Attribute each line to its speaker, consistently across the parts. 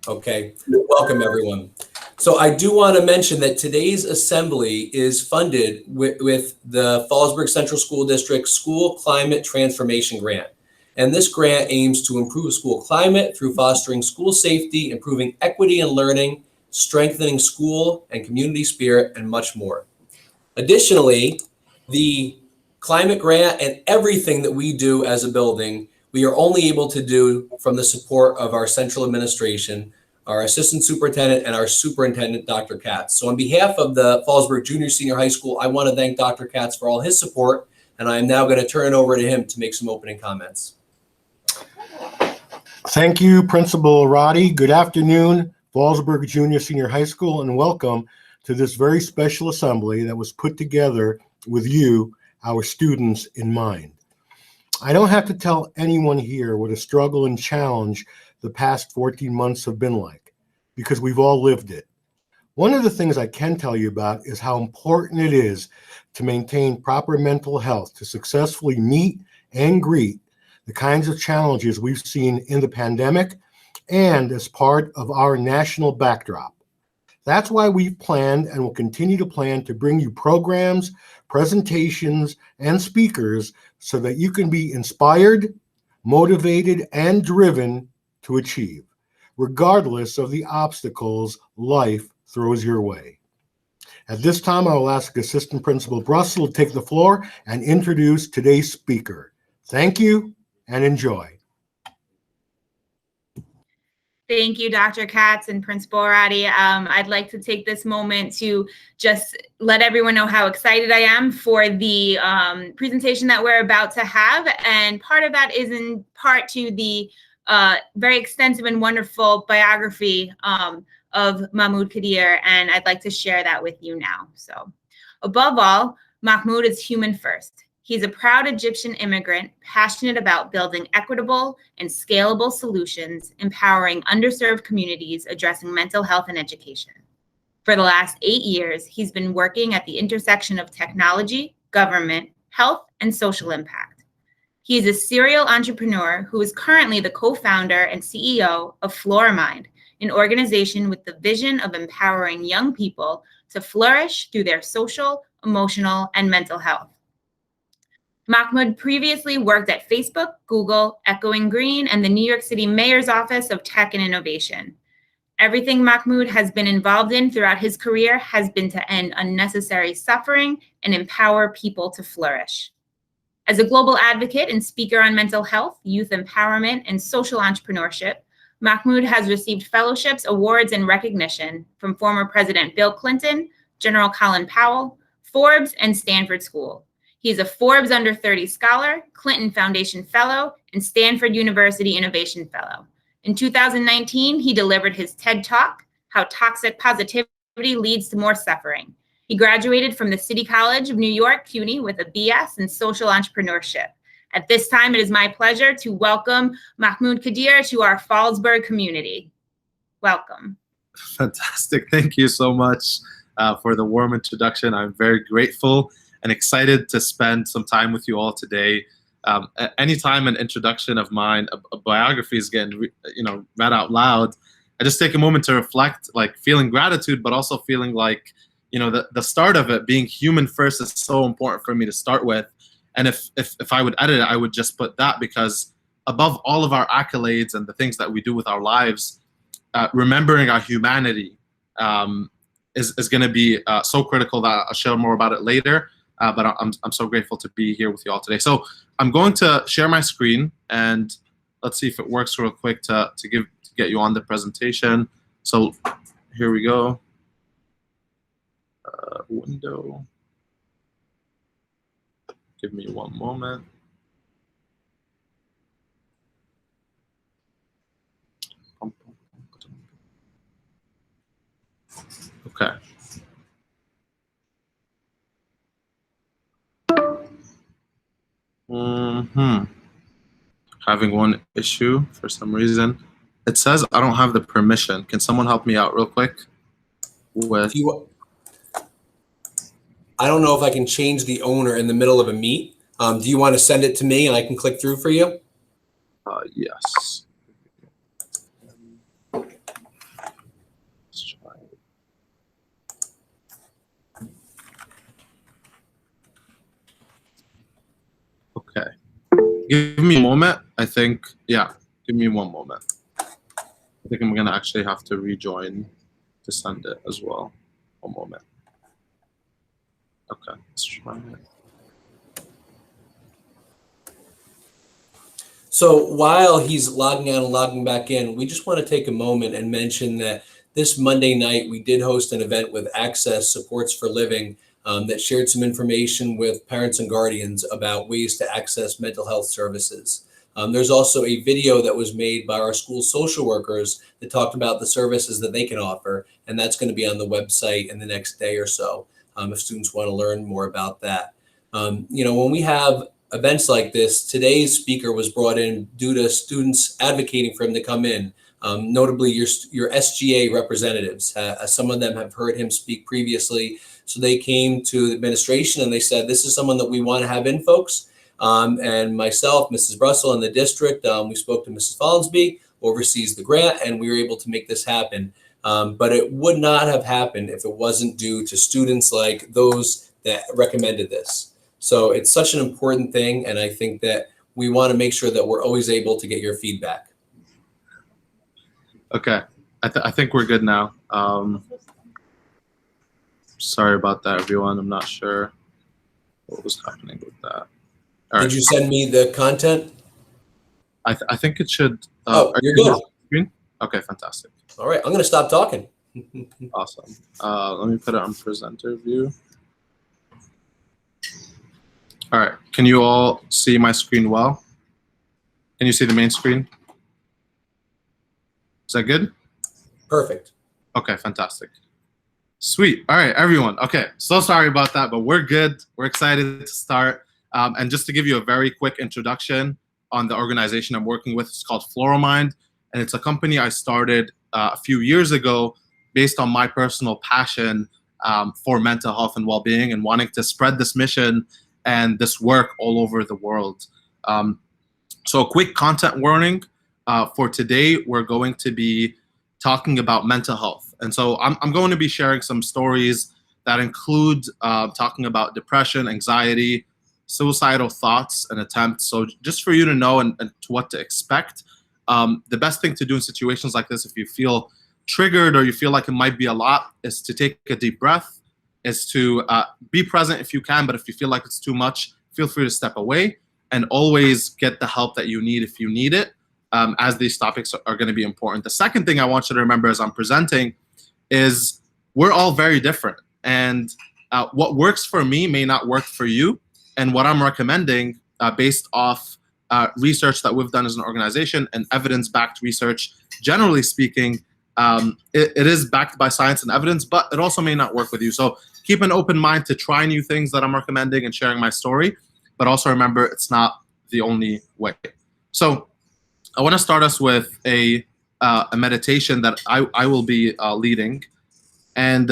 Speaker 1: Okay, welcome everyone. So I do want to mention that today's assembly is funded with the Fallsburg Central School District School Climate Transformation Grant. And this grant aims to improve school climate through fostering school safety, improving equity in learning, strengthening school and community spirit, and much more. Additionally, the climate grant and everything that we do as a building, we are only able to do from the support of our central administration, our assistant superintendent, and our superintendent, Dr. Katz. So on behalf of the Fallsburg Junior Senior High School, I want to thank Dr. Katz for all his support, and I am now going to turn it over to him to make some opening comments.
Speaker 2: Thank you, Principal Roddy. Good afternoon, Fallsburg Junior Senior High School, and welcome to this very special assembly that was put together with you, our students, in mind. I don't have to tell anyone here what a struggle and challenge the past 14 months have been like, because we've all lived it. One of the things I can tell you about is how important it is to maintain proper mental health to successfully meet and greet the kinds of challenges we've seen in the pandemic and as part of our national backdrop. That's why we've planned and will continue to plan to bring you programs, presentations, and speakers so that you can be inspired, motivated, and driven to achieve, regardless of the obstacles life throws your way. At this time, I will ask Assistant Principal Brussel to take the floor and introduce today's speaker. Thank you and enjoy.
Speaker 3: Thank you, Dr. Katz and Principal Roddy. I'd like to take this moment to just let everyone know how excited I am for the presentation that we're about to have. And part of that is in part to the very extensive and wonderful biography of Mahmoud Khedr, and I'd like to share that with you now. So, above all, Mahmoud is human first. He's a proud Egyptian immigrant, passionate about building equitable and scalable solutions, empowering underserved communities, addressing mental health and education. For the last 8 years, he's been working at the intersection of technology, government, health, and social impact. He is a serial entrepreneur who is currently the co-founder and CEO of FloraMind, an organization with the vision of empowering young people to flourish through their social, emotional, and mental health. Mahmoud previously worked at Facebook, Google, Echoing Green, and the New York City Mayor's Office of Tech and Innovation. Everything Mahmoud has been involved in throughout his career has been to end unnecessary suffering and empower people to flourish. As a global advocate and speaker on mental health, youth empowerment, and social entrepreneurship, Mahmoud has received fellowships, awards, and recognition from former President Bill Clinton, General Colin Powell, Forbes, and Stanford School. He is a Forbes Under 30 Scholar, Clinton Foundation Fellow, and Stanford University Innovation Fellow. In 2019, he delivered his TED Talk, How Toxic Positivity Leads to More Suffering. He graduated from the City College of New York, CUNY, with a BS in social entrepreneurship. At this time, it is my pleasure to welcome Mahmoud Khedr to our Fallsburg community. Welcome.
Speaker 4: Fantastic. Thank you so much for the warm introduction. I'm very grateful and excited to spend some time with you all today. Anytime an introduction of mine, a biography is getting read out loud, I just take a moment to reflect, like feeling gratitude, but also feeling like, the start of it, being human first, is so important for me to start with. And if I would edit it, I would just put that, because above all of our accolades and the things that we do with our lives, remembering our humanity is going to be so critical that I'll share more about it later. But I'm so grateful to be here with you all today. So I'm going to share my screen, and let's see if it works real quick to get you on the presentation. So here we go. Window. Give me one moment. Okay. Having one issue for some reason. It says I don't have the permission. Can someone help me out real quick?
Speaker 1: I don't know if I can change the owner in the middle of a meet. Do you want to send it to me and I can click through for you?
Speaker 4: Yes. Give me a moment. I think, yeah, give me one moment. I think I'm gonna actually have to rejoin to send it as well. One moment. Okay, let's try it.
Speaker 1: So while he's logging out and logging back in, we just want to take a moment and mention that this Monday night, we did host an event with Access Supports for Living that shared some information with parents and guardians about ways to access mental health services. There's also a video that was made by our school social workers that talked about the services that they can offer, and that's going to be on the website in the next day or so if students want to learn more about that. When we have events like this, today's speaker was brought in due to students advocating for him to come in. Notably, your SGA representatives. Some of them have heard him speak previously, so they came to the administration and they said, "This is someone that we want to have in, folks." And myself, Mrs. Russell, and the district, we spoke to Mrs. Follinsby, who oversees the grant, and we were able to make this happen. But it would not have happened if it wasn't due to students like those that recommended this. So it's such an important thing, and I think that we want to make sure that we're always able to get your feedback.
Speaker 4: Okay, I think we're good now. Sorry about that, everyone. I'm not sure what was happening with that. All
Speaker 1: Did you send me the content?
Speaker 4: I think it should.
Speaker 1: You're good.
Speaker 4: Screen? Okay, fantastic.
Speaker 1: All right, I'm going to stop talking.
Speaker 4: Awesome. Let me put it on presenter view. All right, can you all see my screen well? Can you see the main screen? Is that good?
Speaker 1: Perfect.
Speaker 4: Okay, fantastic. Sweet. All right, everyone. Okay, so sorry about that, but we're good. We're excited to start. And just to give you a very quick introduction on the organization I'm working with, it's called FloraMind, and it's a company I started a few years ago based on my personal passion for mental health and well-being and wanting to spread this mission and this work all over the world. So a quick content warning. For today, we're going to be talking about mental health. And so I'm going to be sharing some stories that include talking about depression, anxiety, suicidal thoughts and attempts. So just for you to know and to what to expect. The best thing to do in situations like this, if you feel triggered or you feel like it might be a lot, is to take a deep breath, is to be present if you can, but if you feel like it's too much, feel free to step away and always get the help that you need if you need it, as these topics are going to be important. The second thing I want you to remember as I'm presenting is we're all very different, and what works for me may not work for you, and what I'm recommending based off research that we've done as an organization and evidence-backed research, generally speaking, it is backed by science and evidence, but it also may not work with you. So keep an open mind to try new things that I'm recommending and sharing my story, but also remember it's not the only way. So I want to start us with a meditation that I will be leading. And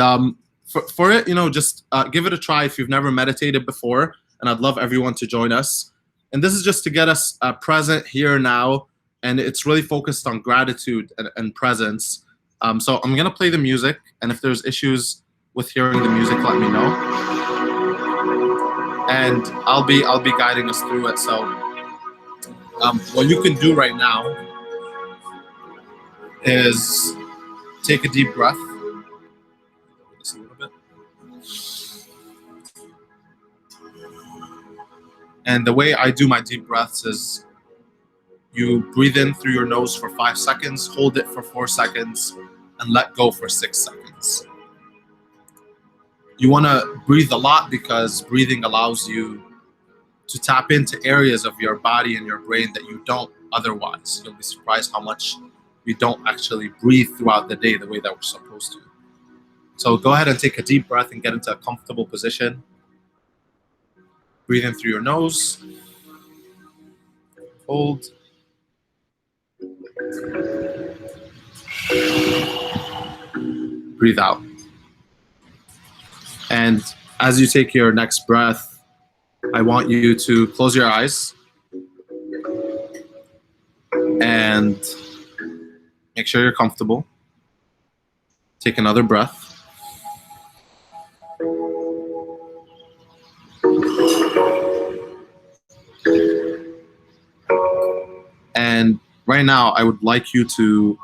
Speaker 4: for it, just give it a try if you've never meditated before, and I'd love everyone to join us. And this is just to get us present here now, and it's really focused on gratitude and presence. So I'm gonna play the music, and if there's issues with hearing the music, let me know. And I'll be guiding us through it. So what you can do right now is take a deep breath. Just a little bit. And the way I do my deep breaths is you breathe in through your nose for 5 seconds, hold it for 4 seconds, and let go for 6 seconds. You want to breathe a lot because breathing allows you to tap into areas of your body and your brain that you don't otherwise. You'll be surprised how much we don't actually breathe throughout the day the way that we're supposed to. So go ahead and take a deep breath and get into a comfortable position. Breathe in through your nose. Hold. Breathe out. And as you take your next breath, I want you to close your eyes and make sure you're comfortable. Take another breath. And right now, I would like you to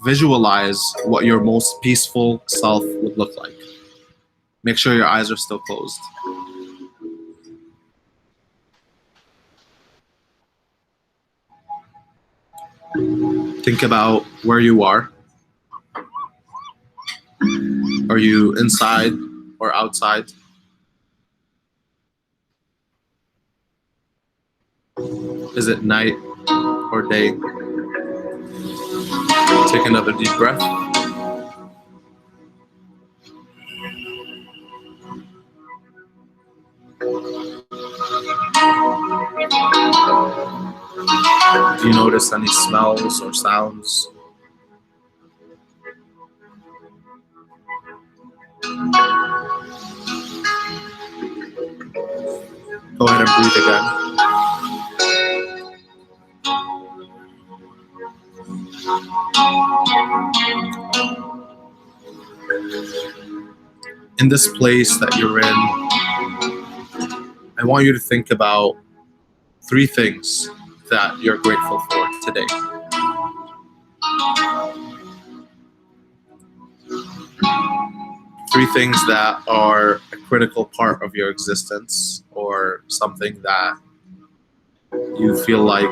Speaker 4: visualize what your most peaceful self would look like. Make sure your eyes are still closed. Think about where you are. Are you inside or outside? Is it night or day? Take another deep breath. Do you notice any smells or sounds? Go ahead and breathe again. In this place that you're in, I want you to think about 3 things that you're grateful for today. 3 things that are a critical part of your existence, or something that you feel like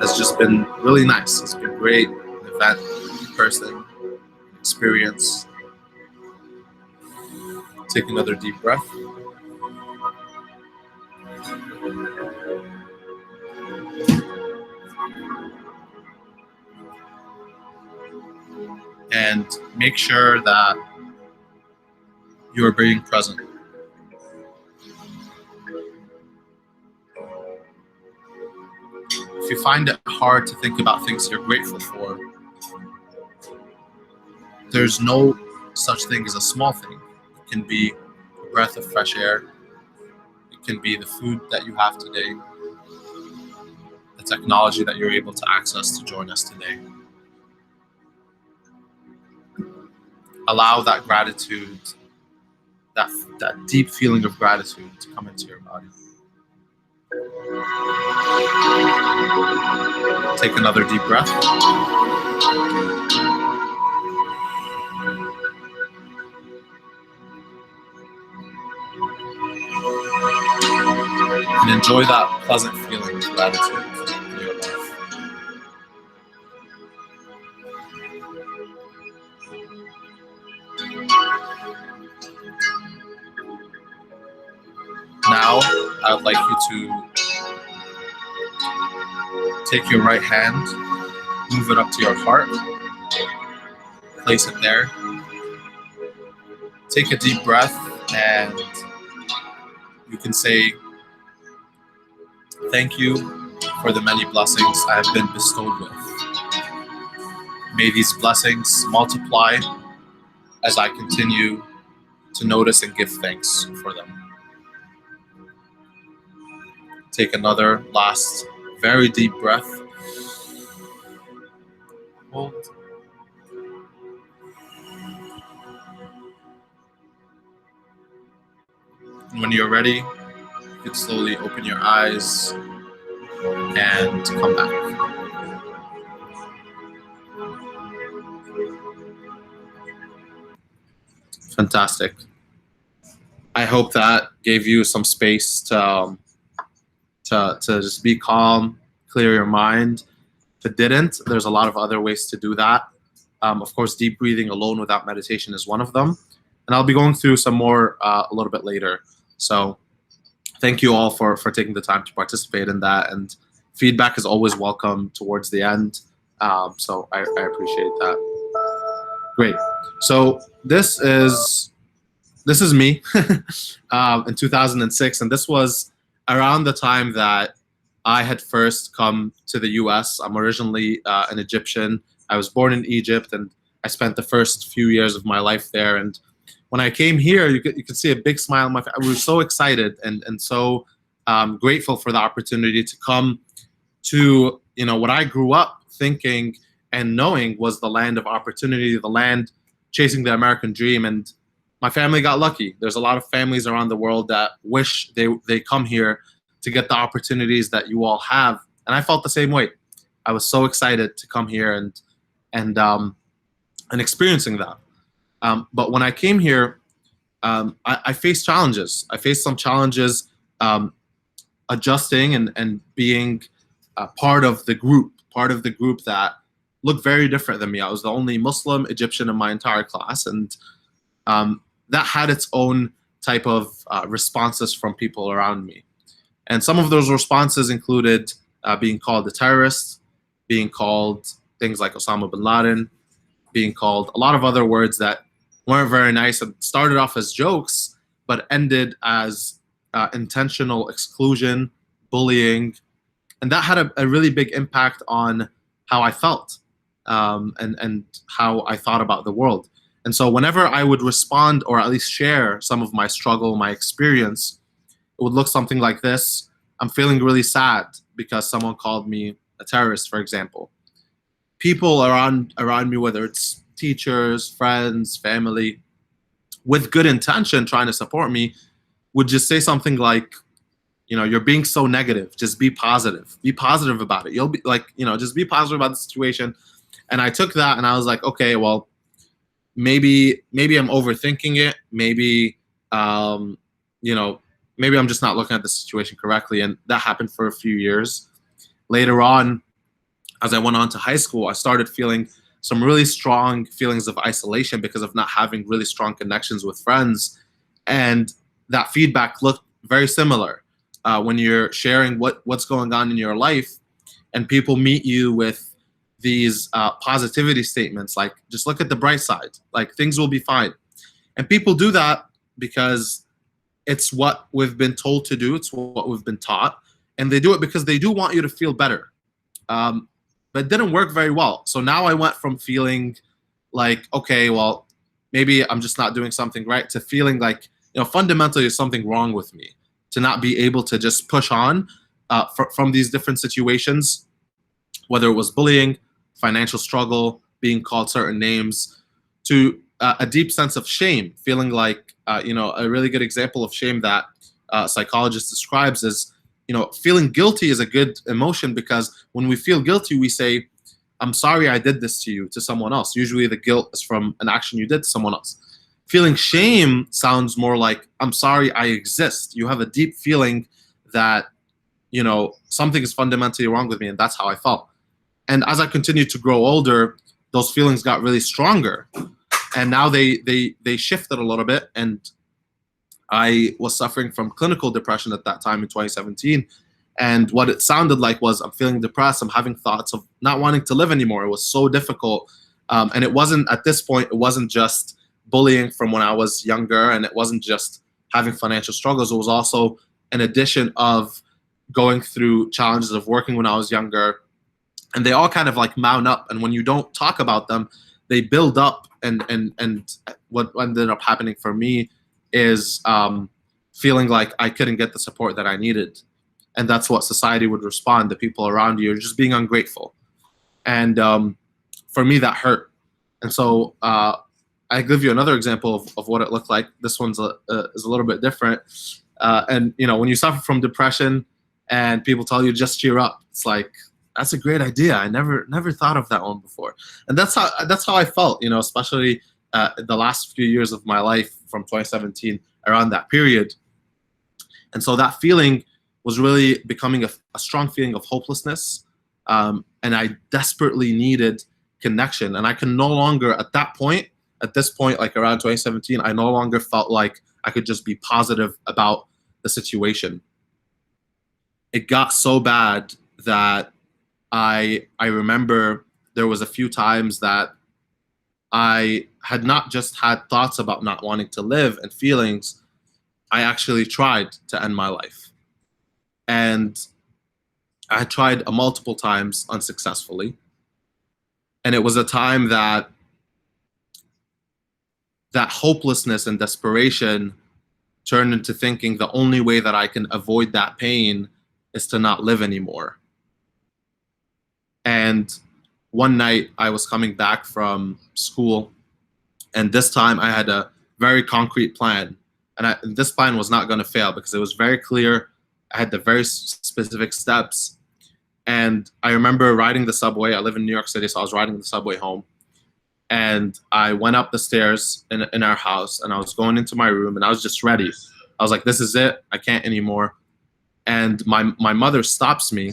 Speaker 4: has just been really nice. It's been great, an event, person, experience. Take another deep breath. And make sure that you are being present. If you find it hard to think about things you're grateful for, there's no such thing as a small thing. It can be a breath of fresh air. It can be the food that you have today, the technology that you're able to access to join us today. Allow that gratitude, that deep feeling of gratitude to come into your body. Take another deep breath. And enjoy that pleasant feeling of gratitude in your life. Now, I would like you to take your right hand, move it up to your heart, place it there. Take a deep breath, and you can say, "Thank you for the many blessings I have been bestowed with. May these blessings multiply as I continue to notice and give thanks for them." Take another last very deep breath. Hold. And when you're ready, you can slowly open your eyes and come back. Fantastic. I hope that gave you some space to just be calm, clear your mind. If it didn't, there's a lot of other ways to do that. Of course, deep breathing alone without meditation is one of them. And I'll be going through some more a little bit later. So thank you all for taking the time to participate in that. And feedback is always welcome towards the end. So I appreciate that. Great. So this is me in 2006. And this was around the time that I had first come to the US. I'm originally an Egyptian. I was born in Egypt, and I spent the first few years of my life there. And when I came here, you could see a big smile on my face. I was so excited and so grateful for the opportunity to come to, what I grew up thinking and knowing was the land of opportunity, the land chasing the American dream. And my family got lucky. There's a lot of families around the world that wish they come here to get the opportunities that you all have. And I felt the same way. I was so excited to come here and experiencing that. But when I came here, I faced challenges. I faced some challenges adjusting and being part of the group that looked very different than me. I was the only Muslim Egyptian in my entire class, and that had its own type of responses from people around me. And some of those responses included being called a terrorist, being called things like Osama bin Laden, being called a lot of other words that weren't very nice and started off as jokes, but ended as intentional exclusion, bullying. And that had a really big impact on how I felt and how I thought about the world. And so whenever I would respond or at least share some of my struggle, my experience, it would look something like this. I'm feeling really sad because someone called me a terrorist, for example. People around me, whether it's teachers, friends, family, with good intention trying to support me, would just say something like, you know, you're being so negative. Just be positive. Be positive about it. You'll be like, you know, just be positive about the situation. And I took that and I was like, okay, well, maybe I'm overthinking it. Maybe, you know, maybe I'm just not looking at the situation correctly. And that happened for a few years. Later on, as I went on to high school, I started feeling some really strong feelings of isolation because of not having really strong connections with friends. And that feedback looked very similar when you're sharing what's going on in your life and people meet you with these positivity statements like, just look at the bright side, like things will be fine. And people do that because it's what we've been told to do, it's what we've been taught, and they do it because they do want you to feel better. But it didn't work very well. So now I went from feeling like, okay, well, maybe I'm just not doing something right, to feeling like, you know, fundamentally there's something wrong with me, to not be able to just push on from these different situations, whether it was bullying, financial struggle, being called certain names, to a deep sense of shame, feeling like, you know, a really good example of shame that a psychologist describes is, you know, feeling guilty is a good emotion because when we feel guilty, we say, I'm sorry I did this to you, to someone else. Usually the guilt is from an action you did to someone else. Feeling shame sounds more like, I'm sorry I exist. You have a deep feeling that, you know, something is fundamentally wrong with me, and that's how I felt. And as I continued to grow older, those feelings got really stronger. And now they shifted a little bit, and I was suffering from clinical depression at that time in 2017. And what it sounded like was, I'm feeling depressed. I'm having thoughts of not wanting to live anymore. It was so difficult. And it wasn't, at this point, it wasn't just bullying from when I was younger, and it wasn't just having financial struggles. It was also an addition of going through challenges of working when I was younger. And they all kind of like mount up. And when you don't talk about them, they build up. And what ended up happening for me is feeling like I couldn't get the support that I needed. And that's what society would respond. The people around you are just being ungrateful. And for me, that hurt. And so I give you another example of what it looked like. This one's is a little bit different. And you know, when you suffer from depression and people tell you just cheer up, it's like, that's a great idea. I never thought of that one before. And that's how I felt, you know, especially the last few years of my life from 2017, around that period. And so that feeling was really becoming a strong feeling of hopelessness. And I desperately needed connection. And I can no longer, at this point, like around 2017, I no longer felt like I could just be positive about the situation. It got so bad that I remember there was a few times that I had not just had thoughts about not wanting to live and feelings, I actually tried to end my life. And I tried multiple times unsuccessfully. And it was a time that hopelessness and desperation turned into thinking the only way that I can avoid that pain is to not live anymore. And one night I was coming back from school, and this time I had a very concrete plan. And this plan was not going to fail because it was very clear I had the very specific steps. And I remember riding the subway. I live in New York City, so I was riding the subway home. And I went up the stairs in our house, and I was going into my room, and I was just ready. I was like, this is it. I can't anymore. And my mother stops me,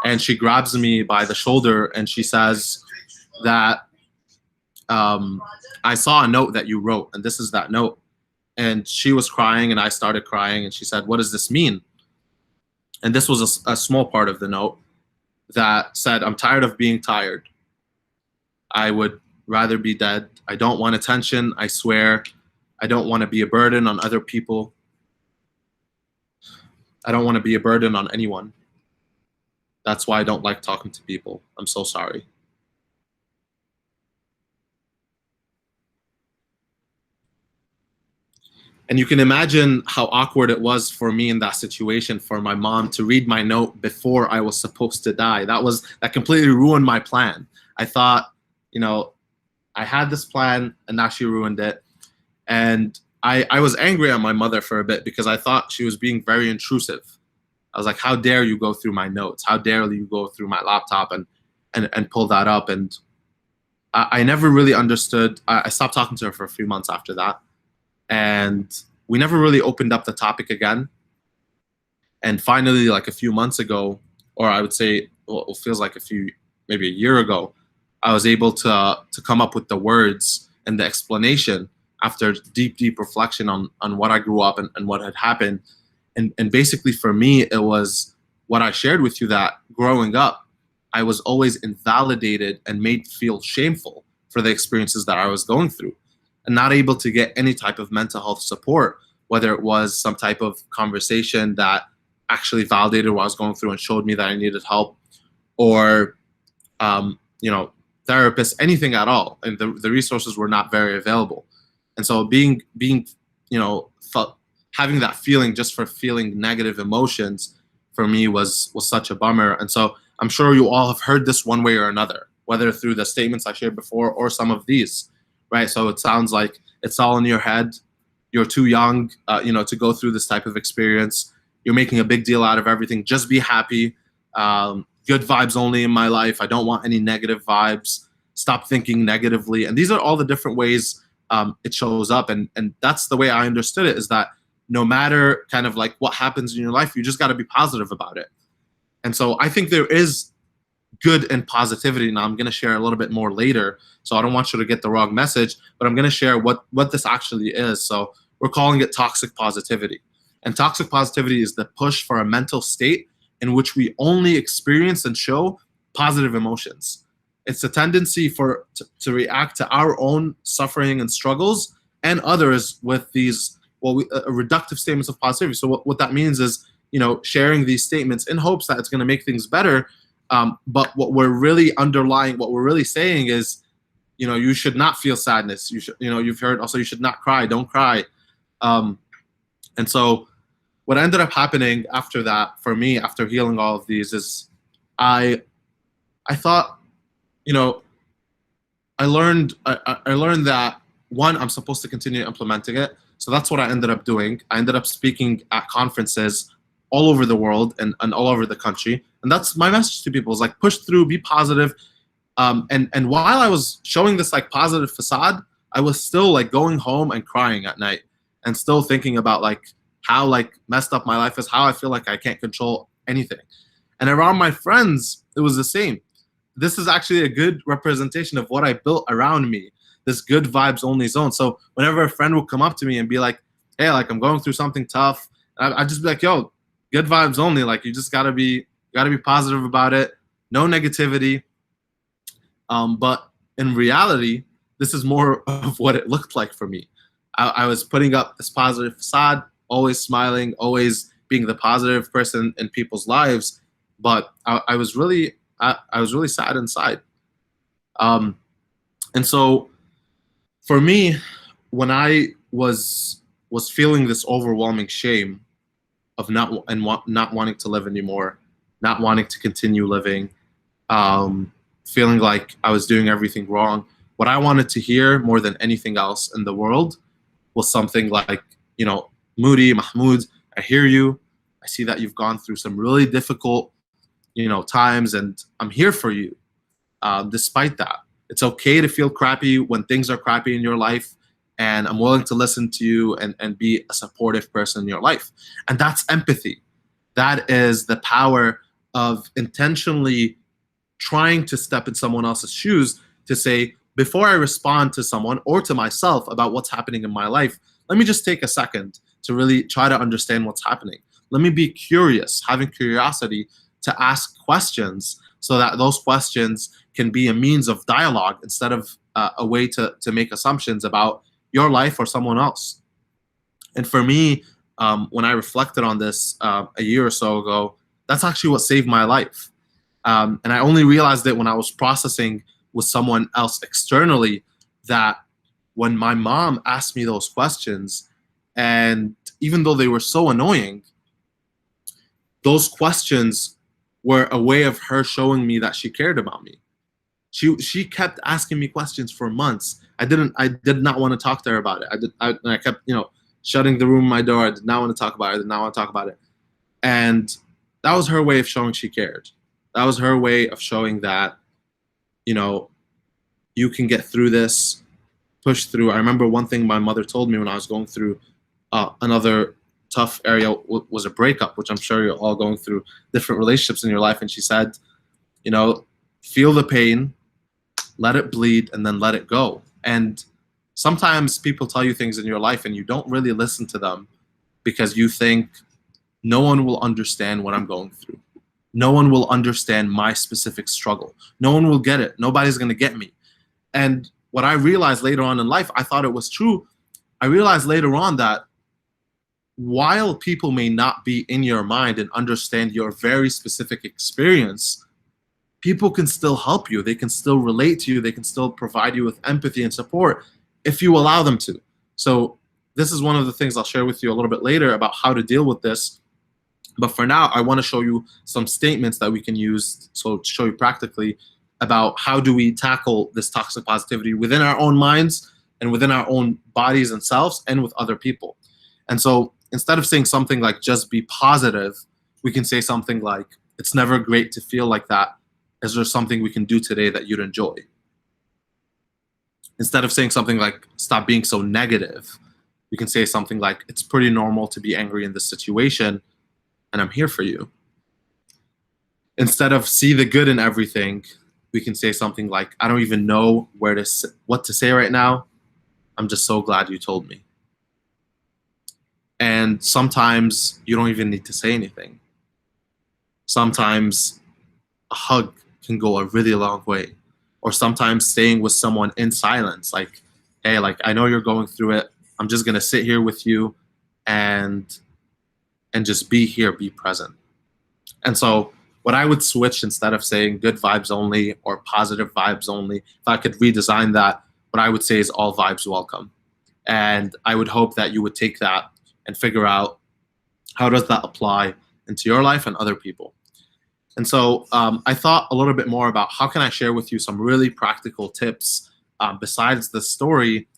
Speaker 4: and she grabs me by the shoulder, and she says that I saw a note that you wrote, and this is that note. And she was crying, and I started crying, and she said, what does this mean? And this was a small part of the note that said, I'm tired of being tired. I would rather be dead. I don't want attention, I swear. I don't want to be a burden on other people. I don't want to be a burden on anyone. That's why I don't like talking to people. I'm so sorry. And you can imagine how awkward it was for me in that situation, for my mom to read my note before I was supposed to die. That completely ruined my plan. I thought, you know, I had this plan, and now she ruined it. And I was angry at my mother for a bit because I thought she was being very intrusive. I was like, how dare you go through my notes? How dare you go through my laptop and pull that up? And I never really understood. I stopped talking to her for a few months after that. And we never really opened up the topic again. And finally, like a few months ago, or I would say, well, it feels like maybe a year ago, I was able to come up with the words and the explanation after deep reflection on what I grew up and what had happened. And basically for me, it was what I shared with you, that growing up, I was always invalidated and made feel shameful for the experiences that I was going through, and not able to get any type of mental health support, whether it was some type of conversation that actually validated what I was going through and showed me that I needed help, or you know, therapists, anything at all. And the resources were not very available. And so being you know, having that feeling just for feeling negative emotions for me was such a bummer. And so I'm sure you all have heard this one way or another, whether through the statements I shared before or some of these, right? So it sounds like it's all in your head. You're too young, you know, to go through this type of experience. You're making a big deal out of everything. Just be happy. Good vibes only in my life. I don't want any negative vibes. Stop thinking negatively. And these are all the different ways it shows up. And that's the way I understood it, is that no matter kind of like what happens in your life, you just got to be positive about it. And so I think there is good in positivity. Now I'm going to share a little bit more later, so I don't want you to get the wrong message, but I'm going to share what this actually is. So we're calling it toxic positivity. And toxic positivity is the push for a mental state in which we only experience and show positive emotions. It's a tendency to react to our own suffering and struggles and others with these reductive statements of positivity. So what that means is, you know, sharing these statements in hopes that it's going to make things better. But what we're really saying is, you know, you should not feel sadness. You should, you know, you've heard also, you should not cry. Don't cry. And so what ended up happening after that for me, after healing all of these, is I thought, you know, I learned that, one, I'm supposed to continue implementing it. So that's what I ended up doing. I ended up speaking at conferences all over the world and all over the country. And that's my message to people, is like, push through, be positive. And while I was showing this like positive facade, I was still like going home and crying at night and still thinking about like how like messed up my life is, how I feel like I can't control anything. And around my friends, it was the same. This is actually a good representation of what I built around me, this good vibes only zone. So whenever a friend would come up to me and be like, hey, like I'm going through something tough, I'd just be like, yo, good vibes only. Like you just gotta be positive about it. No negativity. But in reality, this is more of what it looked like for me. I was putting up this positive facade, always smiling, always being the positive person in people's lives. But I was really sad inside. And so for me, when I was feeling this overwhelming shame of not wanting to live anymore, not wanting to continue living, feeling like I was doing everything wrong, what I wanted to hear more than anything else in the world was something like, you know, Moody, Mahmoud, I hear you. I see that you've gone through some really difficult, times, and I'm here for you. Despite that, it's okay to feel crappy when things are crappy in your life, and I'm willing to listen to you and be a supportive person in your life. And that's empathy. That is the power of intentionally trying to step in someone else's shoes to say, before I respond to someone or to myself about what's happening in my life, let me just take a second to really try to understand what's happening. Let me be curious, having curiosity to ask questions so that those questions can be a means of dialogue instead of a way to make assumptions about your life or someone else. And for me, when I reflected on this a year or so ago, that's actually what saved my life. And I only realized it when I was processing with someone else externally, that when my mom asked me those questions, and even though they were so annoying, those questions were a way of her showing me that she cared about me. She kept asking me questions for months. I did not want to talk to her about it. I kept, shutting the room, my door. I did not want to talk about it. I did not want to talk about it. And that was her way of showing she cared. That was her way of showing that, you can get through this, push through. I remember one thing my mother told me when I was going through another tough area was a breakup, which I'm sure you're all going through different relationships in your life. And she said, feel the pain, let it bleed, and then let it go. And sometimes people tell you things in your life and you don't really listen to them because you think no one will understand what I'm going through. No one will understand my specific struggle. No one will get it. Nobody's going to get me. And what I realized later on in life, I thought it was true. I realized later on that while people may not be in your mind and understand your very specific experience, people can still help you. They can still relate to you. They can still provide you with empathy and support if you allow them to. So this is one of the things I'll share with you a little bit later about how to deal with this. But for now, I want to show you some statements that we can use, so to show you practically about how do we tackle this toxic positivity within our own minds and within our own bodies and selves and with other people. And so instead of saying something like just be positive, we can say something like, it's never great to feel like that. Is there something we can do today that you'd enjoy? Instead of saying something like, stop being so negative, we can say something like, it's pretty normal to be angry in this situation, and I'm here for you. Instead of see the good in everything, we can say something like, I don't even know what to say right now. I'm just so glad you told me. And sometimes you don't even need to say anything. Sometimes a hug can go a really long way. Or sometimes staying with someone in silence, like, hey, I know you're going through it. I'm just gonna sit here with you and just be here, be present. And so what I would switch, instead of saying good vibes only or positive vibes only, if I could redesign that, what I would say is all vibes welcome. And I would hope that you would take that and figure out how does that apply into your life and other people. And so I thought a little bit more about how can I share with you some really practical tips besides the story,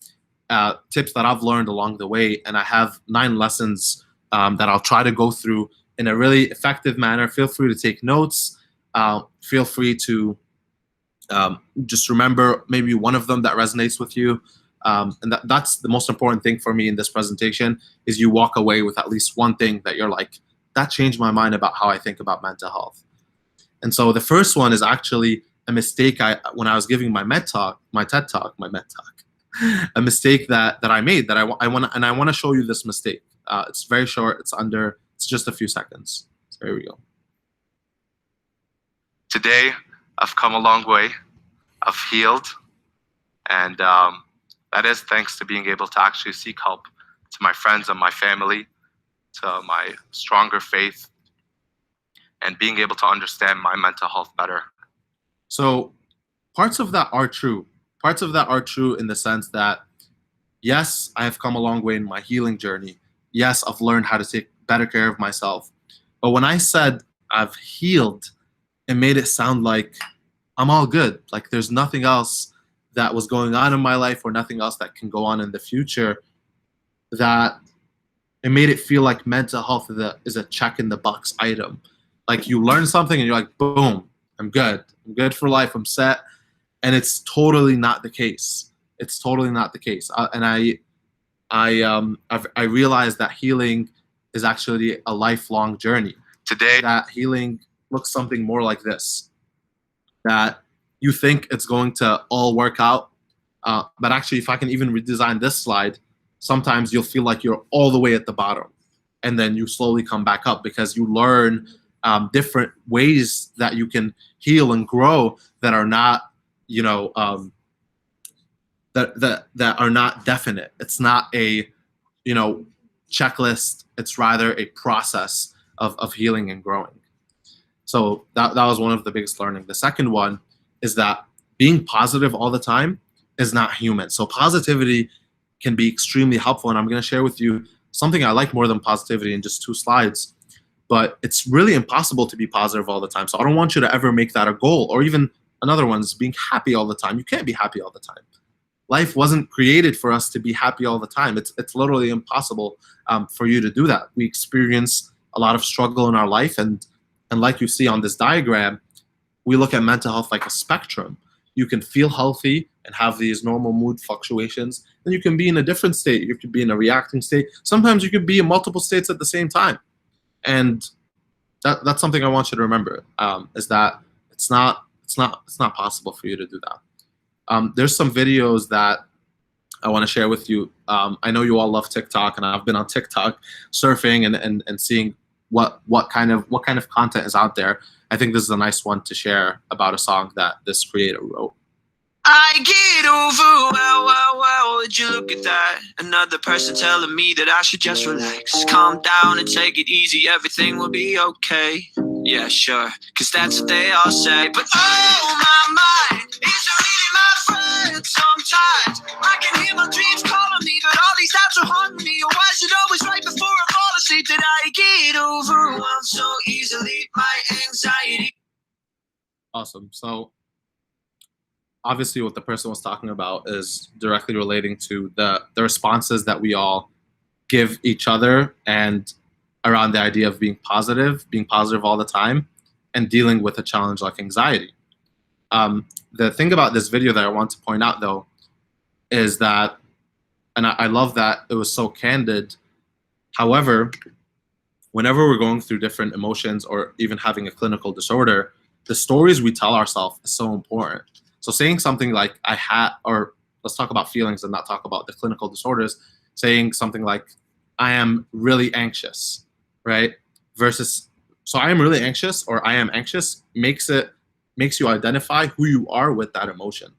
Speaker 4: tips that I've learned along the way. And I have 9 lessons that I'll try to go through in a really effective manner. Feel free to take notes. Feel free to just remember maybe one of them that resonates with you. And that's the most important thing for me in this presentation, is you walk away with at least one thing that you're like, that changed my mind about how I think about mental health. And so the first one is actually a mistake when I was giving my TED Talk, a mistake that I made that I want to show you this mistake. It's very short. It's just a few seconds. So here we go. Today, I've come a long way. I've healed. And that is thanks to being able to actually seek help to my friends and my family, to my stronger faith, and being able to understand my mental health better. So parts of that are true. Parts of that are true in the sense that, yes, I have come a long way in my healing journey. Yes, I've learned how to take better care of myself. But when I said I've healed, it made it sound like I'm all good. Like there's nothing else that was going on in my life or nothing else that can go on in the future that it made it feel like mental health is a check in the box item. Like you learn something and you're like, boom, I'm good. I'm good for life. I'm set. And it's totally not the case. It's totally not the case. And I realized that healing is actually a lifelong journey. Today, that healing looks something more like this. That you think it's going to all work out. But actually, if I can even redesign this slide, sometimes you'll feel like you're all the way at the bottom. And then you slowly come back up because you learn different ways that you can heal and grow that are not, you know, that are not definite. It's not a, you know, checklist. It's rather a process of healing and growing. So that was one of the biggest learning. The second one is that being positive all the time is not human. So positivity can be extremely helpful. And I'm going to share with you something I like more than positivity in just 2 slides. But it's really impossible to be positive all the time. So I don't want you to ever make that a goal. Or even another one is being happy all the time. You can't be happy all the time. Life wasn't created for us to be happy all the time. It's literally impossible for you to do that. We experience a lot of struggle in our life. And like you see on this diagram, we look at mental health like a spectrum. You can feel healthy and have these normal mood fluctuations. And you can be in a different state. You could be in a reacting state. Sometimes you could be in multiple states at the same time. And that's something I want you to remember, is that it's not possible for you to do that. There's some videos that I want to share with you. I know you all love TikTok, and I've been on TikTok surfing and seeing what kind of content is out there. I think this is a nice one to share about a song that this creator wrote.
Speaker 5: I get over, well, would you look at that? Another person telling me that I should just relax, calm down and take it easy, everything will be okay. Yeah, sure, cause that's what they all say. But oh, my mind is really my friend. Sometimes I can hear my dreams calling me, but all these doubts are haunting me. Why is it always right before I fall asleep that I get overwhelmed so easily? My anxiety.
Speaker 4: Awesome. So obviously what the person was talking about is directly relating to the responses that we all give each other and around the idea of being positive all the time, and dealing with a challenge like anxiety. The thing about this video that I want to point out, though, is that, and I love that it was so candid. However, whenever we're going through different emotions or even having a clinical disorder, the stories we tell ourselves is so important. So saying something like or let's talk about feelings and not talk about the clinical disorders, saying something like, I am really anxious, right? Versus, so I am really anxious or I am anxious makes you identify who you are with that emotion.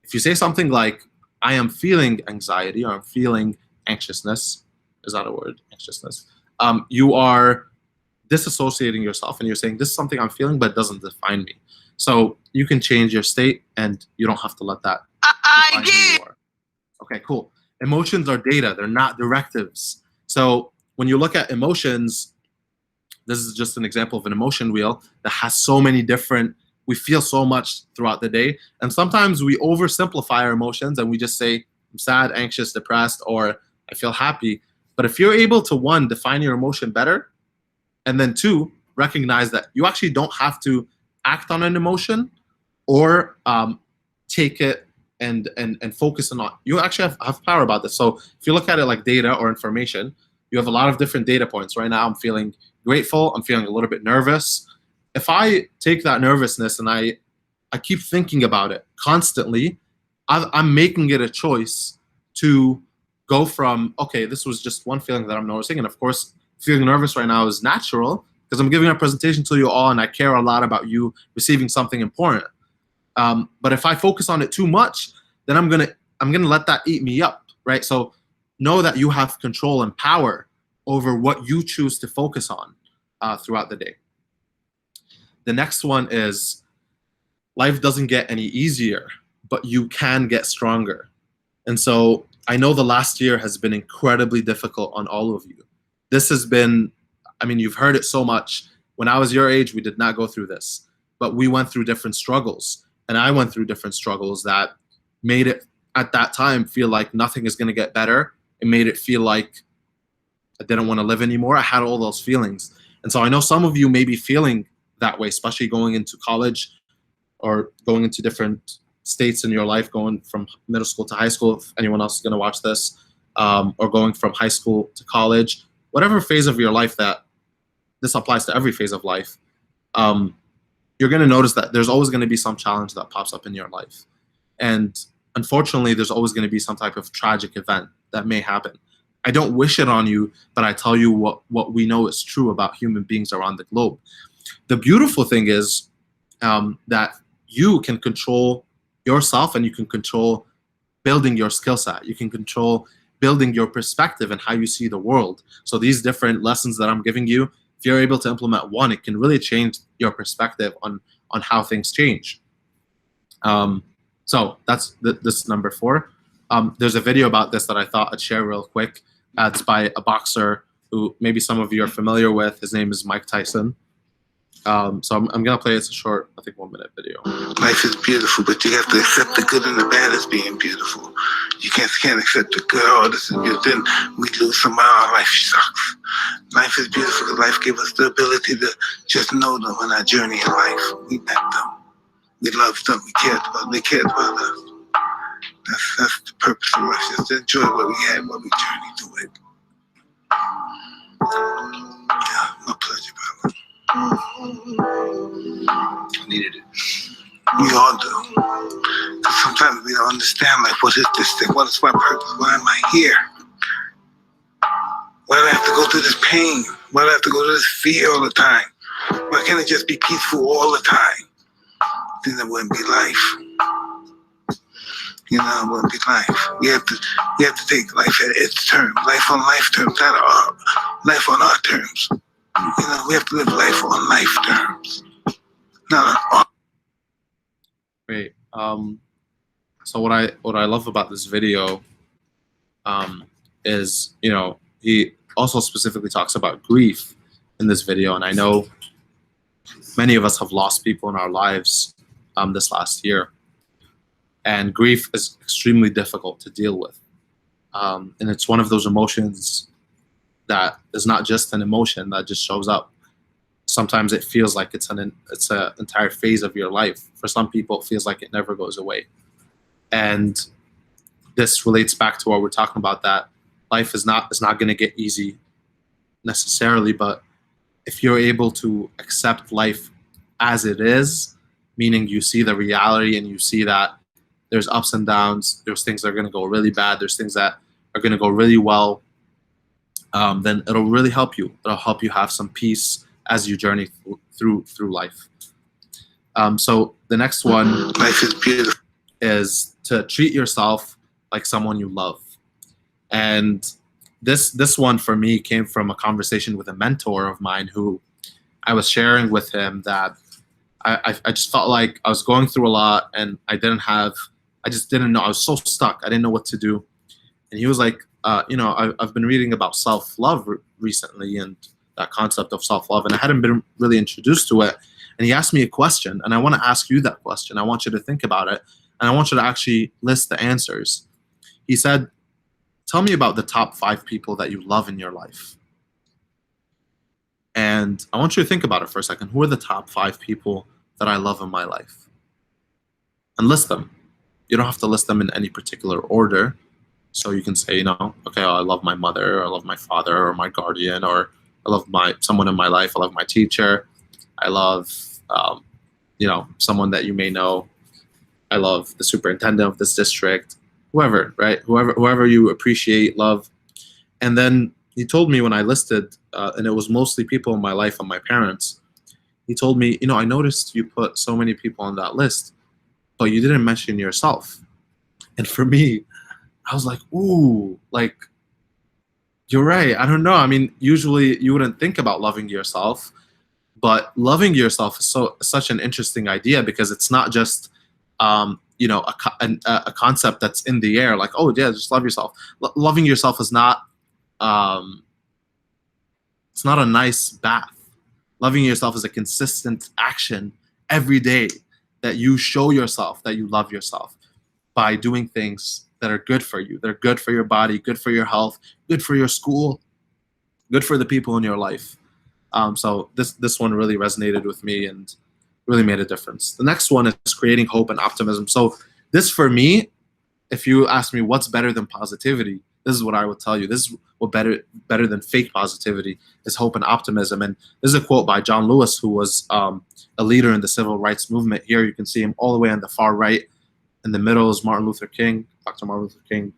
Speaker 4: If you say something like, I am feeling anxiety or I'm feeling anxiousness, is that a word? Anxiousness. You are disassociating yourself and you're saying, this is something I'm feeling, but it doesn't define me. So you can change your state and you don't have to let that define who you are. Okay, cool. Emotions are data, they're not directives. So when you look at emotions, this is just an example of an emotion wheel that has so many different, we feel so much throughout the day. And sometimes we oversimplify our emotions and we just say, I'm sad, anxious, depressed, or I feel happy. But if you're able to, 1, define your emotion better, and then 2, recognize that you actually don't have to act on an emotion or take it and focus on it. You actually have power about this. So if you look at it like data or information, you have a lot of different data points. Right now I'm feeling grateful, I'm feeling a little bit nervous. If I take that nervousness and I keep thinking about it constantly, I'm making it a choice to go from, okay, this was just one feeling that I'm noticing, and of course feeling nervous right now is natural because I'm giving a presentation to you all and I care a lot about you receiving something important. But if I focus on it too much, then I'm gonna let that eat me up, right? So know that you have control and power over what you choose to focus on throughout the day. The next one is, life doesn't get any easier, but you can get stronger. And so I know the last year has been incredibly difficult on all of you. This has been, I mean, you've heard it so much. When I was your age, we did not go through this, but we went through different struggles. And I went through different struggles that made it at that time feel like nothing is going to get better. It made it feel like I didn't want to live anymore. I had all those feelings. And so I know some of you may be feeling that way, especially going into college or going into different states in your life, going from middle school to high school, if anyone else is going to watch this, or going from high school to college, whatever phase of your life that this applies to every phase of life, you're going to notice that there's always going to be some challenge that pops up in your life. And unfortunately, there's always going to be some type of tragic event that may happen. I don't wish it on you, but I tell you what we know is true about human beings around the globe. The beautiful thing is that you can control yourself, and you can control building your skill set. You can control building your perspective and how you see the world. So these different lessons that I'm giving you, if you're able to implement one, it can really change your perspective on how things change. So that's this is number 4. There's a video about this that I thought I'd share real quick. It's by a boxer who maybe some of you are familiar with. His name is Mike Tyson. So I'm going to play it. It's a short, I think, 1-minute video.
Speaker 6: Life is beautiful, but you have to accept the good and the bad as being beautiful. You can't accept the good. Oh, this is beautiful. Then we lose some of our life sucks. Life is beautiful because life gives us the ability to just know them on our journey in life. We met them. We loved them. We cared about them. They cared about us. That's the purpose of life. Just to enjoy what we had while we journeyed through it. Yeah, my pleasure, brother.
Speaker 5: I needed it.
Speaker 6: We all do. Because sometimes we don't understand, like, what is this thing? What is my purpose? Why am I here? Why do I have to go through this pain? Why do I have to go through this fear all the time? Why can't it just be peaceful all the time? Then it wouldn't be life. You know, it wouldn't be life. We have to take life at its terms. Life on life terms, not our life on our terms. You know, we have to live life on life terms. Not on our.
Speaker 4: Great. So what I love about this video is, you know, he also specifically talks about grief in this video, and I know many of us have lost people in our lives this last year, and grief is extremely difficult to deal with, and it's one of those emotions that is not just an emotion that just shows up. Sometimes it feels like it's an entire phase of your life. For some people, it feels like it never goes away. And this relates back to what we're talking about, that life is not going to get easy necessarily, but if you're able to accept life as it is, meaning you see the reality and you see that there's ups and downs, there's things that are going to go really bad, there's things that are going to go really well, then it'll really help you. It'll help you have some peace as you journey through life. So the next one,
Speaker 6: Life is beautiful.
Speaker 4: is to treat yourself like someone you love. And this one for me came from a conversation with a mentor of mine who I was sharing with him that I just felt like I was going through a lot and I just didn't know. I was so stuck. I didn't know what to do. And he was like, you know, I've been reading about self-love recently and that concept of self-love, and I hadn't been really introduced to it. And he asked me a question, and I want to ask you that question. I want you to think about it, and I want you to actually list the answers. He said, tell me about the top 5 people that you love in your life. And I want you to think about it for a second. Who are the top 5 people that I love in my life? And list them. You don't have to list them in any particular order. So you can say, you know, okay, I love my mother, or I love my father, or my guardian, or I love someone in my life. I love my teacher. I love, you know, someone that you may know. I love the superintendent of this district, whoever, right? Whoever you appreciate, love. And then he told me when I listed, and it was mostly people in my life and my parents, he told me, you know, I noticed you put so many people on that list, but you didn't mention yourself. And for me, I was like, ooh, like, you're right. I don't know. I mean, usually you wouldn't think about loving yourself, but loving yourself is such an interesting idea, because it's not just, you know, a concept that's in the air, like, oh yeah, just love yourself. Loving yourself is not, it's not a nice bath. Loving yourself is a consistent action every day that you show yourself that you love yourself by doing things that are good for you. They're good for your body, good for your health, good for your school. good for the people in your life. So this one really resonated with me and really made a difference. The next one is creating hope and optimism. So this, for me, if you ask me what's better than positivity, this is what I would tell you. This is what better than fake positivity is hope and optimism. And this is a quote by John Lewis, who was a leader in the civil rights movement. Here you can see him all the way on the far right. In the middle is Martin Luther King, Dr. Martin Luther King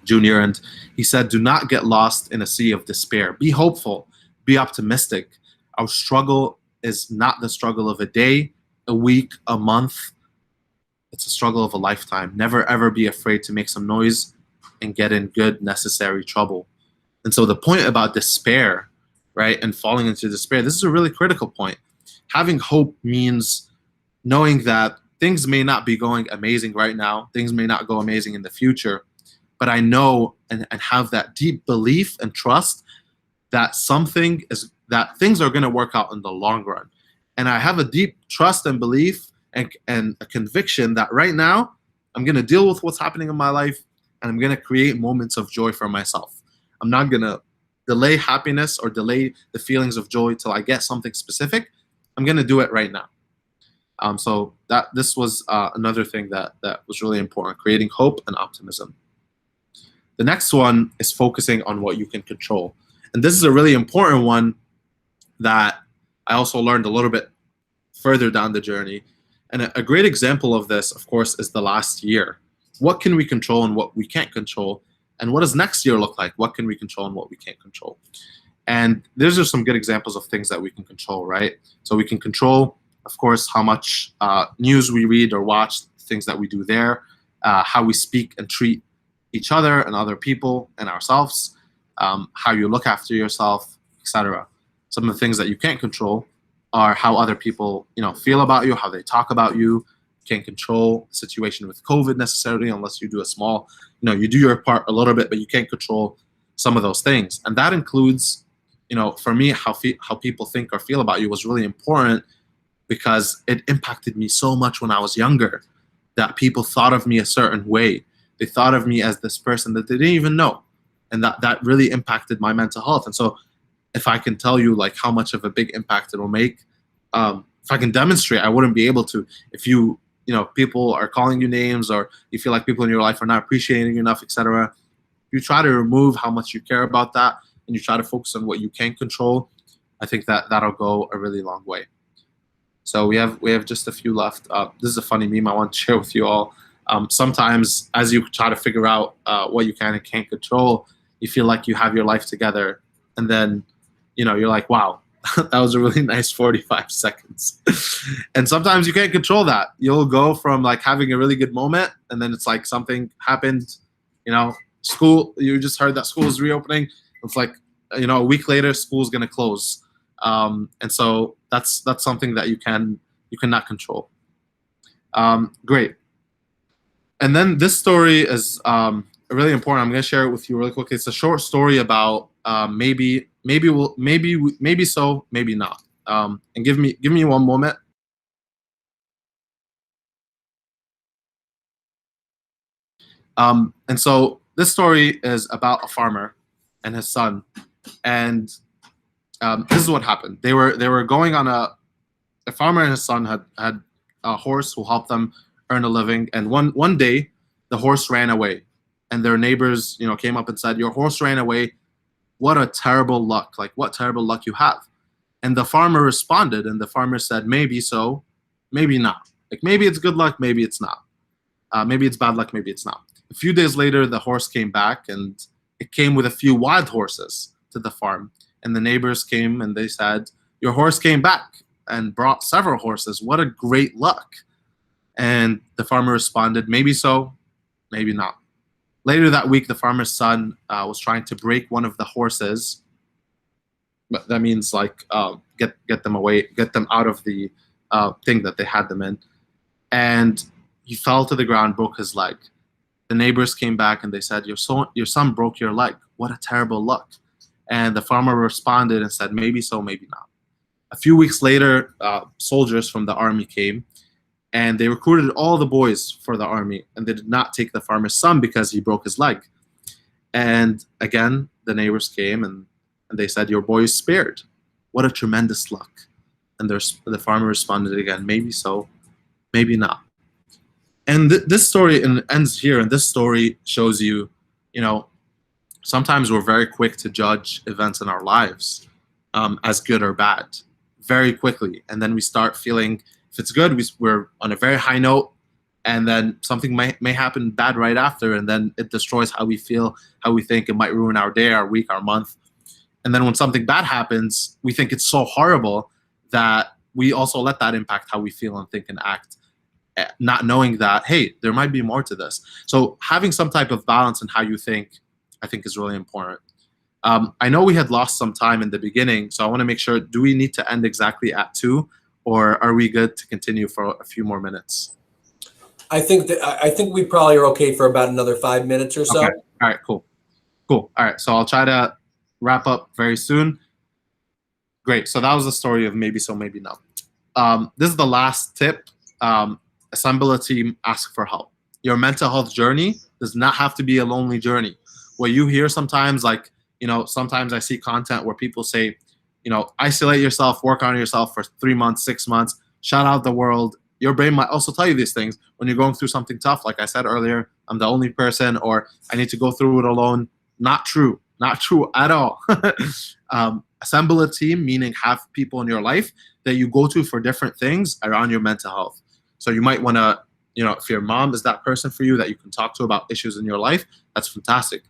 Speaker 4: Jr. And he said, "Do not get lost in a sea of despair. Be hopeful. Be optimistic. Our struggle is not the struggle of a day, a week, a month. It's a struggle of a lifetime. Never, ever be afraid to make some noise and get in good, necessary trouble." And so the point about despair, right, and falling into despair, this is a really critical point. Having hope means knowing that things may not be going amazing right now. Things may not go amazing in the future. But I know and have that deep belief and trust that things are going to work out in the long run. And I have a deep trust and belief and a conviction that right now I'm going to deal with what's happening in my life, and I'm going to create moments of joy for myself. I'm not going to delay happiness or delay the feelings of joy till I get something specific. I'm going to do it right now. So this was another thing that was really important, creating hope and optimism. The next one is focusing on what you can control. And this is a really important one that I also learned a little bit further down the journey. And a great example of this, of course, is the last year. What can we control and what we can't control? And what does next year look like? What can we control and what we can't control? And these are some good examples of things that we can control, right? So we can control, of course, how much news we read or watch, things that we do there, how we speak and treat each other and other people and ourselves, how you look after yourself, etc. Some of the things that you can't control are how other people, feel about you, how they talk about you. You can't control the situation with COVID necessarily, unless you do a small, you do your part a little bit, but you can't control some of those things. And that includes, for me, how people think or feel about you was really important, because it impacted me so much when I was younger, that people thought of me a certain way. They thought of me as this person that they didn't even know. And that really impacted my mental health. And so if I can tell you like how much of a big impact it will make, if I can demonstrate, I wouldn't be able to. If people are calling you names, or you feel like people in your life are not appreciating you enough, etc. You try to remove how much you care about that, and you try to focus on what you can control. I think that'll go a really long way. So we have just a few left. This is a funny meme I want to share with you all. Sometimes as you try to figure out what you can and can't control, you feel like you have your life together, and then you're like, wow, that was a really nice 45 seconds. And sometimes you can't control that. You'll go from like having a really good moment, and then it's like something happened, school, you just heard that school is reopening. It's like, a week later, school's gonna close. And so that's something that you cannot control. Great. And then this story is really important. I'm going to share it with you really quickly. It's a short story about maybe so, maybe not. And give me one moment. And so this story is about a farmer and his son. And this is what happened. They were going on a farmer and his son had a horse who helped them earn a living. And one day the horse ran away, and their neighbors, came up and said, "Your horse ran away. What a terrible luck. Like, what terrible luck you have." And the farmer responded, and the farmer said, "Maybe so, maybe not. Like, maybe it's good luck, maybe it's not. Maybe it's bad luck, maybe it's not." A few days later, the horse came back, and it came with a few wild horses to the farm. And the neighbors came and they said, "Your horse came back and brought several horses. What a great luck." And the farmer responded, "Maybe so, maybe not." Later that week, the farmer's son was trying to break one of the horses. But that means like get them away, get them out of the thing that they had them in. And he fell to the ground, broke his leg. The neighbors came back and they said, your son broke your leg. What a terrible luck." And the farmer responded and said, "Maybe so, maybe not." A few weeks later, soldiers from the army came, and they recruited all the boys for the army, and they did not take the farmer's son because he broke his leg. And again, the neighbors came and And they said, your boy is spared. What a tremendous luck. And the farmer responded again, maybe so, maybe not. And this story ends here, and this story shows you, sometimes we're very quick to judge events in our lives as good or bad, very quickly. And then we start feeling, if it's good, we're on a very high note, and then something may happen bad right after, and then it destroys how we feel, how we think. It might ruin our day, our week, our month. And then when something bad happens, we think it's so horrible that we also let that impact how we feel and think and act, not knowing that, hey, there might be more to this. So having some type of balance in how you think, I think, is really important. I know we had lost some time in the beginning, so I want to make sure, do we need to end exactly at 2, or are we good to continue for a few more minutes?
Speaker 1: I think we probably are okay for about another 5 minutes or so.
Speaker 4: Okay. All right, cool. All right, so I'll try to wrap up very soon. Great, so that was the story of maybe so, maybe not. This is the last tip. Assemble a team, ask for help. Your mental health journey does not have to be a lonely journey. What you hear sometimes, like, sometimes I see content where people say, isolate yourself, work on yourself for 3 months, 6 months, shut out the world. Your brain might also tell you these things when you're going through something tough. Like I said earlier, I'm the only person, or I need to go through it alone. Not true. Not true at all. Assemble a team, meaning have people in your life that you go to for different things around your mental health. So you might want to, if your mom is that person for you that you can talk to about issues in your life, that's fantastic.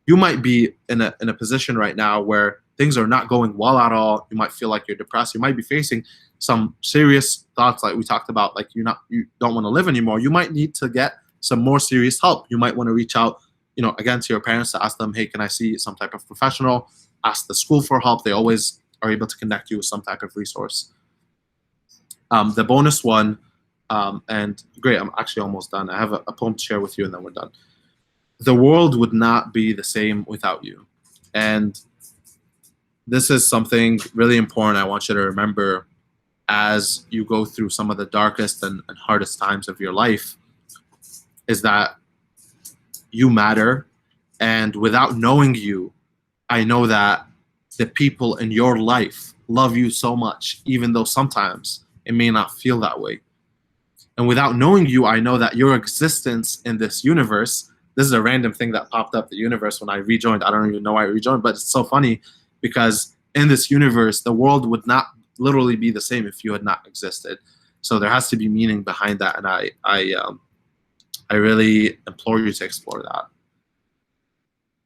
Speaker 4: You might be in a position right now where things are not going well at all. You might feel like you're depressed. You might be facing some serious thoughts, like we talked about, like you don't want to live anymore. You might need to get some more serious help. You might want to reach out, again, to your parents to ask them, hey, can I see some type of professional? Ask the school for help. They always are able to connect you with some type of resource. The bonus one, and great, I'm actually almost done. I have a poem to share with you, and then we're done. The world would not be the same without you. And this is something really important I want you to remember as you go through some of the darkest and hardest times of your life, is that you matter. And without knowing you, I know that the people in your life love you so much, even though sometimes it may not feel that way. And without knowing you, I know that your existence in this universe, this is a random thing that popped up, the universe, when I rejoined. I don't even know why I rejoined, but it's so funny because in this universe, the world would not literally be the same if you had not existed. So there has to be meaning behind that, and I really implore you to explore that.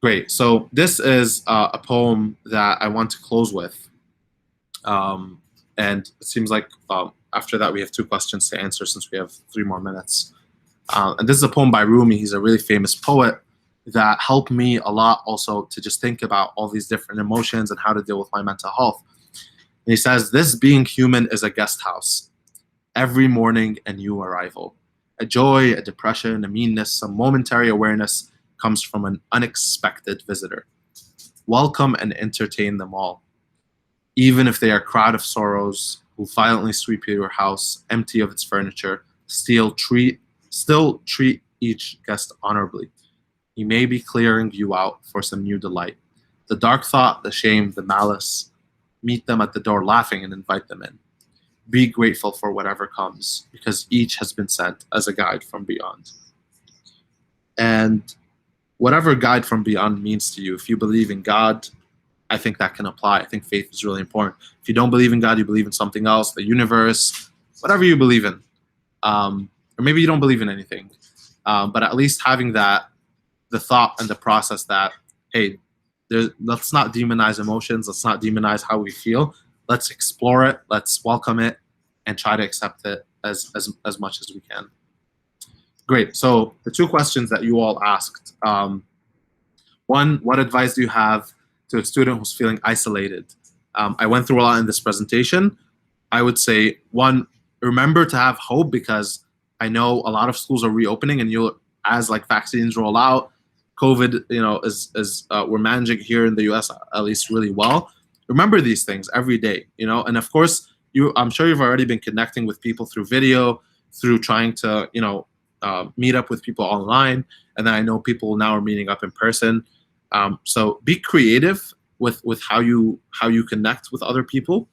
Speaker 4: Great. So this is a poem that I want to close with, and it seems like after that we have 2 questions to answer since we have 3 more minutes. And this is a poem by Rumi. He's a really famous poet that helped me a lot also to just think about all these different emotions and how to deal with my mental health. And he says, this being human is a guest house. Every morning a new arrival. A joy, a depression, a meanness, some momentary awareness comes from an unexpected visitor. Welcome and entertain them all. Even if they are a crowd of sorrows who violently sweep your house, empty of its furniture, still treat each guest honorably. He may be clearing you out for some new delight. The dark thought, the shame, the malice, meet them at the door laughing and invite them in. Be grateful for whatever comes, because each has been sent as a guide from beyond. And whatever guide from beyond means to you, if you believe in God, I think that can apply. I think faith is really important. If you don't believe in God, you believe in something else, the universe, whatever you believe in. Or maybe you don't believe in anything. But at least having that, the thought and the process that, hey, let's not demonize emotions. Let's not demonize how we feel. Let's explore it. Let's welcome it and try to accept it as much as we can. Great. So the 2 questions that you all asked. One, what advice do you have to a student who's feeling isolated? I went through a lot in this presentation. I would say, 1, remember to have hope, because I know a lot of schools are reopening, and as like vaccines roll out, COVID, is we're managing here in the U.S. at least really well. Remember these things every day, and of course, I'm sure you've already been connecting with people through video, through trying to, meet up with people online, and then I know people now are meeting up in person. So be creative with how you connect with other people.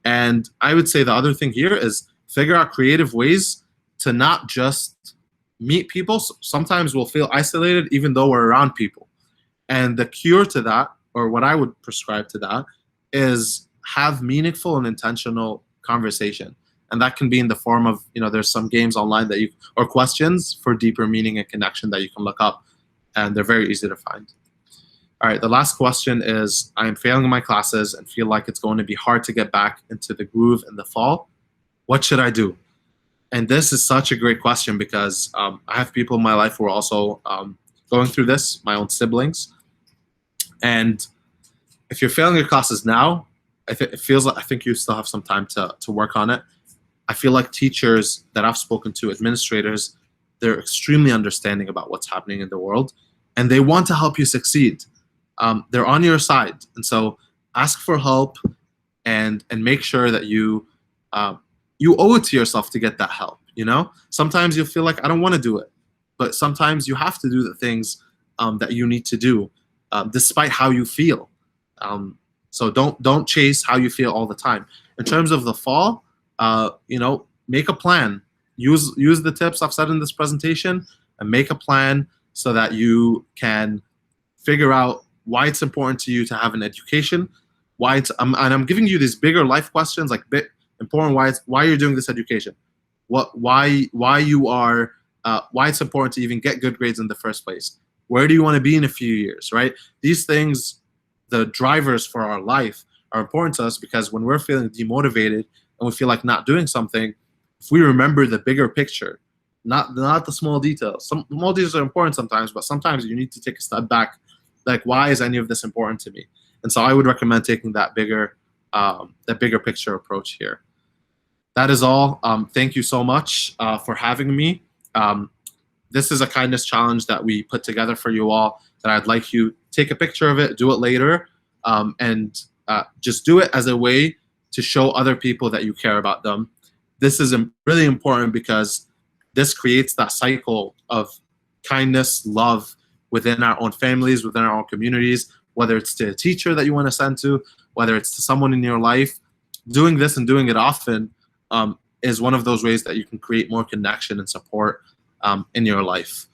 Speaker 4: And I would say the other thing here is figure out creative ways to not just meet people. Sometimes we'll feel isolated even though we're around people. And the cure to that, or what I would prescribe to that, is have meaningful and intentional conversation. And that can be in the form of, there's some games online that or questions for deeper meaning and connection that you can look up, and they're very easy to find. All right, the last question is, I am failing my classes and feel like it's going to be hard to get back into the groove in the fall. What should I do? And this is such a great question because I have people in my life who are also going through this, my own siblings. And if you're failing your classes now, I think you still have some time to work on it. I feel like teachers that I've spoken to, administrators, they're extremely understanding about what's happening in the world, and they want to help you succeed. They're on your side, and so ask for help, and make sure that you owe it to yourself to get that help. Sometimes you'll feel like I don't want to do it, but sometimes you have to do the things that you need to do, despite how you feel. So don't chase how you feel all the time. In terms of the fall, make a plan. Use the tips I've said in this presentation and make a plan so that you can figure out why it's important to you to have an education. And I'm giving you these bigger life questions, like important. Why you're doing this education? Why it's important to even get good grades in the first place? Where do you want to be in a few years? Right? These things, the drivers for our life, are important to us because when we're feeling demotivated and we feel like not doing something, if we remember the bigger picture, not the small details. Some small details are important sometimes, but sometimes you need to take a step back. Like, why is any of this important to me? And so I would recommend taking that bigger picture approach here. That is all. Thank you so much for having me. This is a kindness challenge that we put together for you all that I'd like you take a picture of it, do it later, and just do it as a way to show other people that you care about them. This is really important because this creates that cycle of kindness, love within our own families, within our own communities, whether it's to a teacher that you want to send to, whether it's to someone in your life. Doing this and doing it often is one of those ways that you can create more connection and support in your life.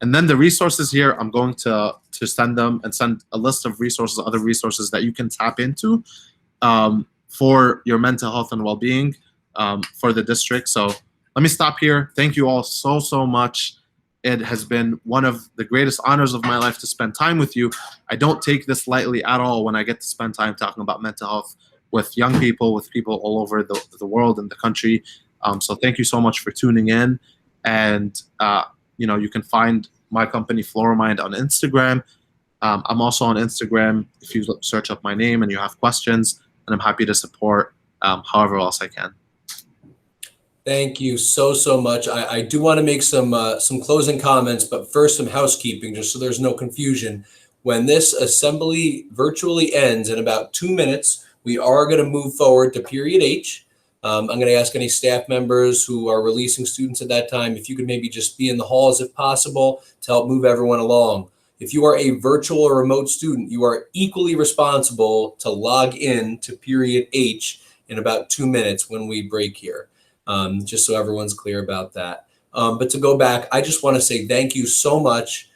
Speaker 4: And then the resources here, I'm going to send them and send a list of resources, other resources that you can tap into for your mental health and well-being for the district. So let me stop here. Thank you all so much. It has been one of the greatest honors of my life to spend time with you. I don't take this lightly at all when I get to spend time talking about mental health with young people, with people all over the world and the country. So thank you so much for tuning in. And you can find my company FloraMind on Instagram. I'm also on Instagram if you search up my name and you have questions, and I'm happy to support however else I can.
Speaker 1: Thank you so much. I do want to make some closing comments, but first some housekeeping, just so there's no confusion. When this assembly virtually ends in about 2 minutes, we are going to move forward to period H. I'm going to ask any staff members who are releasing students at that time, if you could maybe just be in the halls if possible to help move everyone along. If you are a virtual or remote student, you are equally responsible to log in to period H in about 2 minutes when we break here. Just so everyone's clear about that. But to go back, I just want to say thank you so much.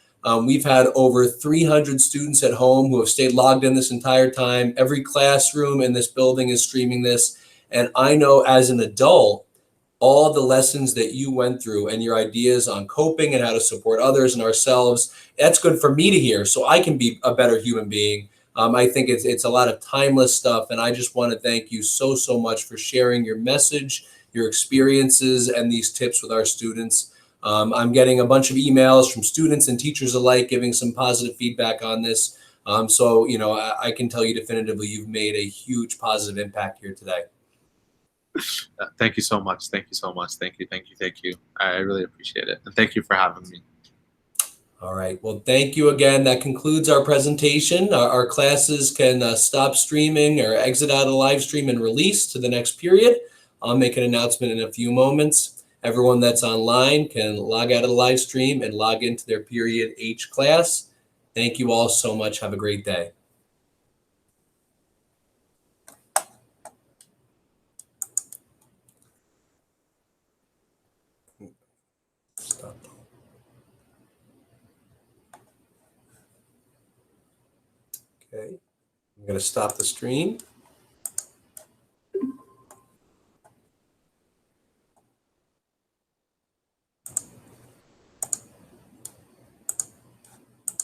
Speaker 1: We've had over 300 students at home who have stayed logged in this entire time. Every classroom in this building is streaming this. And I know as an adult, all the lessons that you went through and your ideas on coping and how to support others and ourselves, that's good for me to hear so I can be a better human being. I think it's a lot of timeless stuff. And I just want to thank you so much for sharing your message, your experiences, and these tips with our students. I'm getting a bunch of emails from students and teachers alike giving some positive feedback on this. So, I can tell you definitively you've made a huge positive impact here today.
Speaker 4: Thank you so much. Thank you so much. Thank you. I really appreciate it. And thank you for having me.
Speaker 1: All right. Well, thank you again. That concludes our presentation. Our classes can stop streaming or exit out of the live stream and release to the next period. I'll make an announcement in a few moments. Everyone that's online can log out of the live stream and log into their period H class. Thank you all so much. Have a great day. Okay, I'm going to stop the stream.